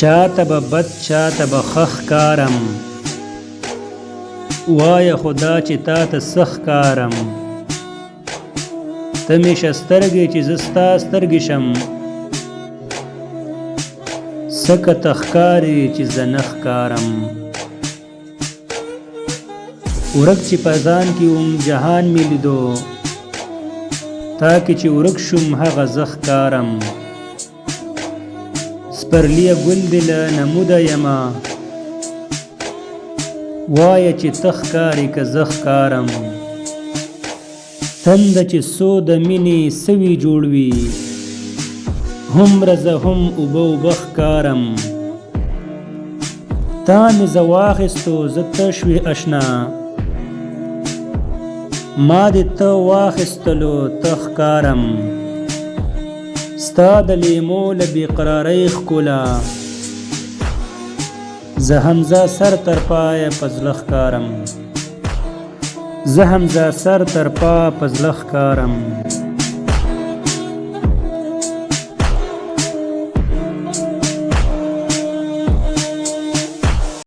چاته به بد چاته به ښه ښکارم، وایه خدا چې تا ته څه ښکارم. ته مې شه سترګې چې زه ستا سترګې شم، څه که ته ښکارې چې زه نه ښکارم. ورک چې په ځان کې وم جهان مې لیدو، تا کې چې ورک شوم هغه زه ښکارم. سپرلیه ګل دې له نموده یمه، وایه چې ته ښکارې که زه ښکارم. تنده چې څو د مینې سوي جوړ وي، هومره زه هم اوبه اوبه ښکارم. تا مې زه واخیستو زه ته شوې اشنا، ما دې ته واخیستلو ته ښکارم. ستا د لیمو له بېقرارۍ ښکلا، زه همزه سر تر پایه په زړه ښکارم. زه همزه سر تر پایه په زړه ښکارم.